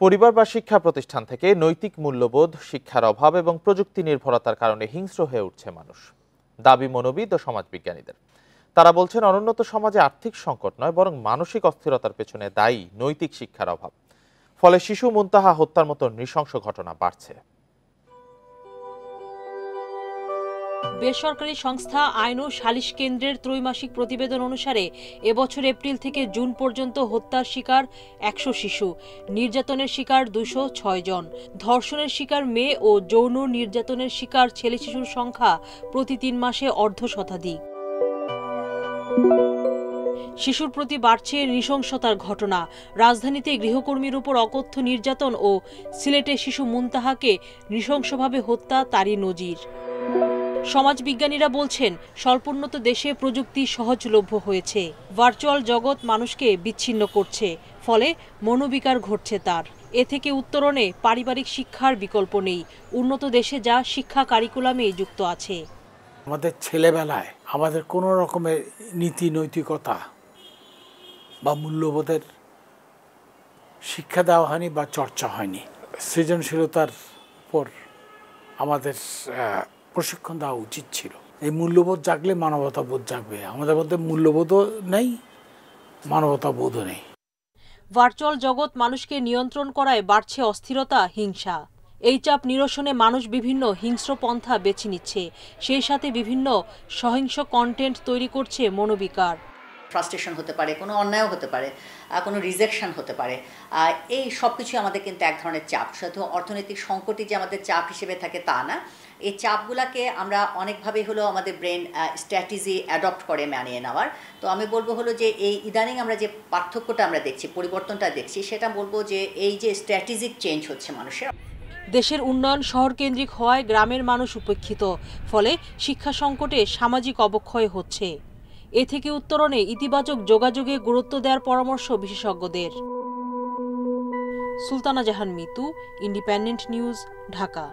পরিবার বা শিক্ষা প্রতিষ্ঠান থেকে নৈতিক মূল্যবোধ, শিক্ষার অভাব এবং প্রযুক্তি নির্ভরতার কারণে হিংস্র হয়ে উঠছে মানুষ, দাবি মনোবিদ ও সমাজবিজ্ঞানীদের। তারা বলছেন, অনুন্নত সমাজে আর্থিক সংকট নয়, বরং মানসিক অস্থিরতার পেছনে দায়ী নৈতিক শিক্ষার অভাব। ফলে শিশু মুনতাহা হত্যার মতো নৃশংস ঘটনা বাড়ছে। বেসরকারি সংস্থা আইন ও সালিশ কেন্দ্রের ত্রৈমাসিক প্রতিবেদন অনুসারে এবছর এপ্রিল থেকে জুন পর্যন্ত হত্যার শিকার ১০০ শিশু, নির্যাতনের শিকার ২০৬ জন, ধর্ষণের শিকার মেয়ে ও যৌন নির্যাতনের শিকার ছেলে শিশুর সংখ্যা প্রতি ৩ মাসে অর্ধশতাধিক। শিশুর প্রতি বাড়ছে নৃশংসতার ঘটনা। রাজধানীতে গৃহকর্মীর উপর অকথ্য নির্যাতন ও সিলেটে শিশু মুনতাহাকে নৃশংসভাবে হত্যা তারই নজির। সমাজবিজ্ঞানীরা বলছেন, স্বল্পোন্নত দেশে প্রযুক্তি সহজলভ্য হয়েছে। ভার্চুয়াল জগৎ মানুষকে বিচ্ছিন্ন করছে, ফলে মনোবিকার ঘটছে তার। এ থেকে উত্তরণে পারিবারিক শিক্ষার বিকল্প নেই। উন্নত দেশে যা শিক্ষা কারিকুলামে যুক্ত আছে। আমাদের ছেলেবেলায় আমাদের কোনো রকমের নীতি নৈতিকতা বা মূল্যবোধের শিক্ষা দেওয়া হয়নি বা চর্চা হয়নি। সৃজনশীলতার উপর আমাদের প্রশিক্ষণ দেওয়া উচিত ছিল। এই মূল্যবোধ জাগলে মানবতাবোধ জাগবে। আমাদের মধ্যে মূল্যবোধও নেই, মানবতাবোধও নেই। ভার্চুয়াল জগৎ মানুষকে নিয়ন্ত্রণ করায় বাড়ছে অস্থিরতা, হিংসা। এই চাপ নিরসনে মানুষ বিভিন্ন হিংস্র পন্থা বেছে নিচ্ছে। সেই সাথে বিভিন্ন সহিংস কন্টেন্ট তৈরি করছে মনোবিকার। ফ্রাস্ট্রেশন হতে পারে, কোনো অন্যায়ও হতে পারে, কোনো রিজেকশন হতে পারে। এই সব কিছু আমাদের কিন্তু এক ধরনের চাপ। শুধু অর্থনৈতিক সংকটই যে আমাদের চাপ হিসেবে থাকে তা না। এই চাপগুলোকে আমরা অনেকভাবেই হলো আমাদের ব্রেন স্ট্র্যাটেজি অ্যাডপ্ট করে মানিয়ে নেওয়ার। তো আমি বলবো হলো যে এই ইদানিং আমরা যে পার্থক্যটা আমরা দেখছি, পরিবর্তনটা দেখছি, সেটা বলবো যে এই যে স্ট্র্যাটেজিক চেঞ্জ হচ্ছে মানুষের। দেশের উন্নয়ন শহরকেন্দ্রিক হওয়ায় গ্রামের মানুষ উপেক্ষিত, ফলে শিক্ষা সংকটে সামাজিক অবক্ষয় হচ্ছে। এ থেকে উত্তরণে ইতিবাচক যোগাযোগে গুরুত্ব দেওয়ার পরামর্শ বিশেষজ্ঞদের। সুলতানা জাহান মিতু, ইন্ডিপেন্ডেন্ট নিউজ, ঢাকা।